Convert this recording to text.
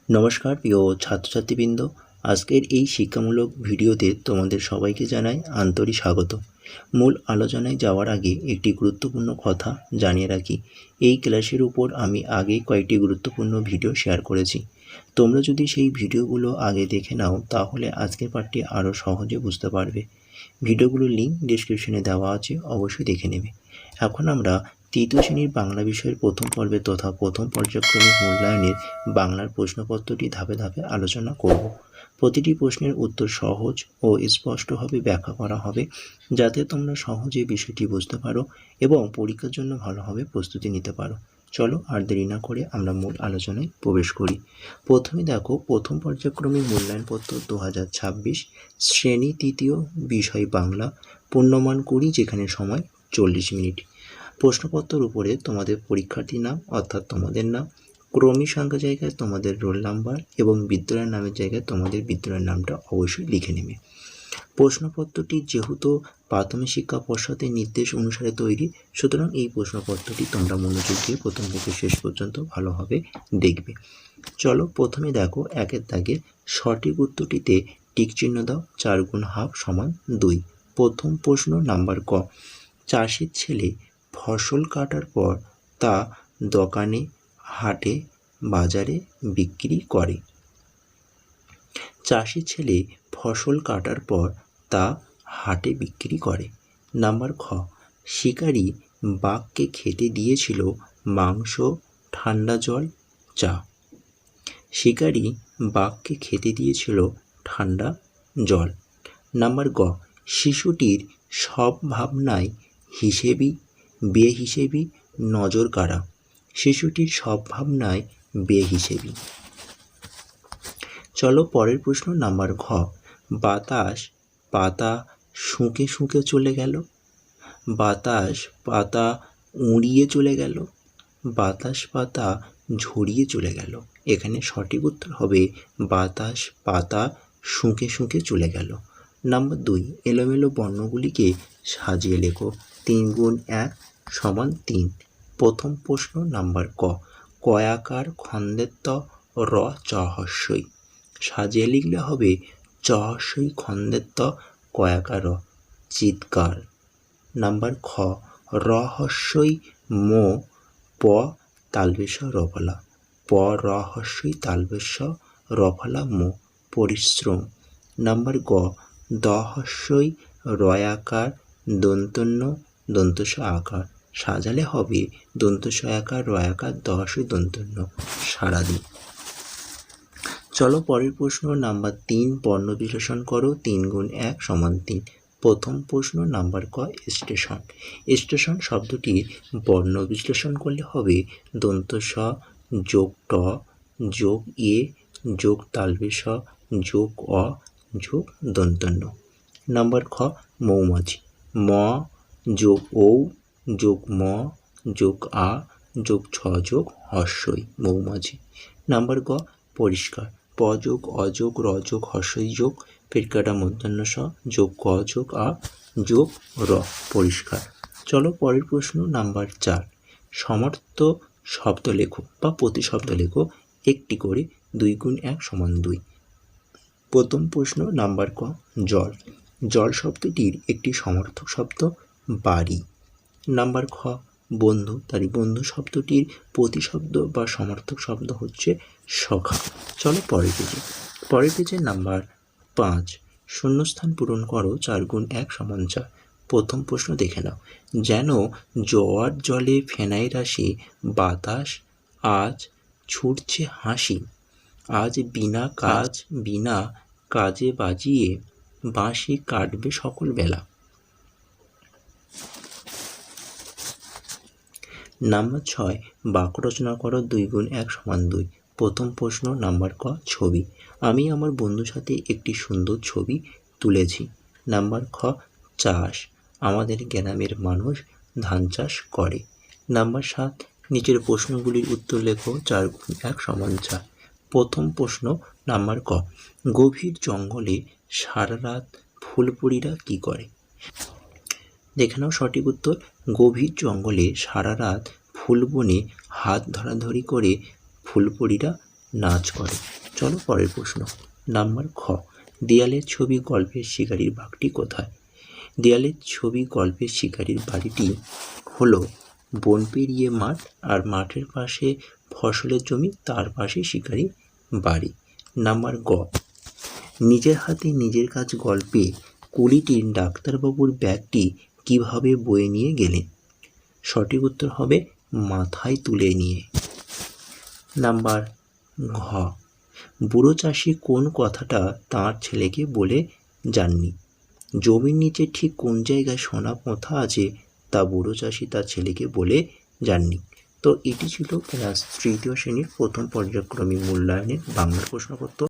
নমস্কার প্রিয় ছাত্রছাত্রীবৃন্দ, আজকের এই শিক্ষামূলক ভিডিওতে তোমাদের সবাইকে জানাই আন্তরিক স্বাগত। মূল আলোচনায় যাওয়ার আগে একটি গুরুত্বপূর্ণ কথা জানিয়ে রাখি। এই ক্লাসের উপর আমি আগে কয়েকটি গুরুত্বপূর্ণ ভিডিও শেয়ার করেছি। তোমরা যদি সেই ভিডিওগুলো আগে দেখে নাও তাহলে আজকের পাঠটি আরও সহজে বুঝতে পারবে। ভিডিওগুলোর লিঙ্ক ডেসক্রিপশনে দেওয়া আছে, অবশ্যই দেখে নেবে। এখন আমরা তৃতীয় শ্রেণীর বাংলা বিষয়ের প্রথম পর্বে তথা প্রথম পর্যায়ক্রমিক মূল্যায়নের বাংলার প্রশ্নপত্রটি ধাপে ধাপে আলোচনা করব। প্রতিটি প্রশ্নের উত্তর সহজ ও স্পষ্টভাবে ব্যাখ্যা করা হবে, যাতে তোমরা সহজে বিষয়টি বুঝতে পারো এবং পরীক্ষার জন্য ভালোভাবে প্রস্তুতি নিতে পারো। চলো আর দেরি না করে আমরা মূল আলোচনায় প্রবেশ করি। প্রথমে দেখো, প্রথম পর্যায়ক্রমিক মূল্যায়নপত্র 2026, শ্রেণী তৃতীয়, বিষয় বাংলা, পূর্ণমান 20, যেখানে সময় 40 মিনিট। প্রশ্নপত্রের উপরে তোমাদের পরীক্ষার্থীর নাম অর্থাৎ তোমাদের নাম, ক্রমিক সংখ্যা জায়গায় তোমাদের রোল নাম্বার এবং বিদ্যালয়ের নামের জায়গায় তোমাদের বিদ্যালয়ের নামটা অবশ্যই লিখে নেবে। প্রশ্নপত্রটি যেহেতু প্রাথমিক শিক্ষা পর্ষদের নির্দেশ অনুসারে তৈরি, সুতরাং এই প্রশ্নপত্রটি তোমরা মনোযোগ দিয়ে প্রথম থেকে শেষ পর্যন্ত ভালোভাবে দেখবে। চলো প্রথমে দেখো, একের দাগে সঠিক উত্তরটিতে টিক চিহ্ন দাও। 4 গুণ হাফ সমান 2। প্রথম প্রশ্ন নাম্বার ক, চাষির ছেলে ফসল কাটার পর তা দোকানে, হাটে, বাজারে বিক্রি করে। চাষির ছেলে ফসল কাটার পর তা হাটে বিক্রি করে। নাম্বার খ, শিকারি বাঘকে খেতে দিয়েছিল মাংস, ঠান্ডা জল, চা। শিকারি বাঘকে খেতে দিয়েছিল ঠান্ডা জল। নাম্বার গ, শিশুটির সব ভাবনায় হিসেবি, বেহিসেবি, নজর কাড়া। শিশুটির সব ভাবনায় বেহিসেবি। চলো পরের প্রশ্ন নাম্বার ঘ, বাতাস পাতা শুঁকে শুঁকে চলে গেল। বাতাস পাতা উড়িয়ে চলে গেল। বাতাস পাতা ঝরিয়ে চলে গেল। এখানে সঠিক উত্তর হবে বাতাস পাতা শুঁকে শুঁকে চলে গেল। নাম্বার 2, এলোমেলো বর্ণগুলিকে সাজিয়ে লেখো। 3 গুণ 1 সমান 3। প্রথম প্রশ্ন নাম্বার ক, কয়াকার খন্দের ত র চ হস্যই। সাজিয়ে লিখলে হবে চ হস্যই খন্দের ত কয়াকার র, চিৎকার। নাম্বার খ, র হস্যই মো প তালবেশ রফলা। প র হস্যই তালবেশ রফলা মো, পরিশ্রম। নাম্বার গ, দ হস্যই রয়াকার দন্তন্য দন্তস আকার। সাজালে হবে দন্তস আকার রয়াকার দ হস্যই দন্তন্য, সারাদিন। চলো পরের প্রশ্ন নাম্বার 3, বর্ণ বিশ্লেষণ করো। 3 গুণ 1 সমান 3। প্রথম প্রশ্ন নাম্বার ক, স্টেশন। স্টেশন শব্দটির বর্ণ বিশ্লেষণ করলে হবে দন্ত স যোগ ট যোগ এ যোগ তালবেশ যোগ অ যোগ দন্তন্য। নাম্বার খ, মৌমাছি। ম যোগ ঔ যোগ ম যোগ আ যোগ ছ যোগ হস্যই, মৌমাছি। নাম্বার গ, পরিষ্কার। প যোগ অ যোগ র যোগ হস্যই যোগ পেটকাটা মূর্ধন্য স যোগ ক যোগ আ যোগ র, পরিষ্কার। চলো পরের প্রশ্ন নাম্বার 4, সমর্থ শব্দ লেখো বা প্রতিশব্দ লেখো একটি করে। 2 গুণ 1 সমান 2। প্রথম প্রশ্ন নাম্বার ক, জল। জল শব্দটির একটি সমর্থক শব্দ বাড়ি। নাম্বার খ, বন্ধু। তার বন্ধু শব্দটির প্রতিশব্দ বা সমর্থক শব্দ হচ্ছে সখা। চলো পরের পেজে নাম্বার 5, শূন্যস্থান পূরণ করো। 4 গুণ 1 সমান 4। প্রথম প্রশ্ন দেখে নাও, যেন জোয়ার জলে ফেনাই রাশি, বাতাস আজ ছুটছে হাসি। আজ বিনা কাজে বাজিয়ে বাঁশি কাটবে সকল বেলা। নাম্বার 6, বাক্য রচনা করো। 2 গুণ 1 সমান 2। প্রথম প্রশ্ন নাম্বার ক, ছবি। আমি আমার বন্ধুর সাথে একটি সুন্দর ছবি তুলেছি। নাম্বার খ, চাষ। আমাদের গ্রামের মানুষ ধান চাষ করে। নাম্বার 7, নিচের প্রশ্নগুলির উত্তর লেখো। 4 গুণ 1 সমান 4। প্রথম প্রশ্ন নাম্বার ক, গভীর জঙ্গলে সারা রাত ফুলপুরিরা কী করে? দেখে নাও সঠিক উত্তর, গভীর জঙ্গলে সারা রাত ফুল বনে হাত ধরাধরি করে ফুলপরীরা নাচ করে। চলো পরের প্রশ্ন। নাম্বার খ, দেয়ালের ছবি গল্পের শিকারীর বাঘটি কোথায়? দেয়ালের ছবি গল্পের শিকারীর বাড়িটি হলো বন পেরিয়ে মাঠ, আর মাঠের পাশে ফসলের জমি, তার পাশে শিকারীর বাড়ি। নাম্বার গ, নিজের হাতে নিজের কাজ গল্পে কুলিটির ডাক্তারবাবুর ব্যাগটি কিভাবে বয়ে নিয়ে গেলেন? সঠিক উত্তর হবে মাথায় তুলে নিয়ে। নাম্বার ঘ, বুড়ো চাষি কোন কথাটা তাঁর ছেলেকে বলে যাননি? জমির নিচে ঠিক কোন জায়গায় সোনা পোঁতা আছে তা বুড়ো চাষি তার ছেলেকে বলে যাননি। তো এটি ছিল ক্লাস তৃতীয় শ্রেণীর প্রথম পর্যায়ক্রমিক মূল্যায়নের বাংলা প্রশ্নপত্র।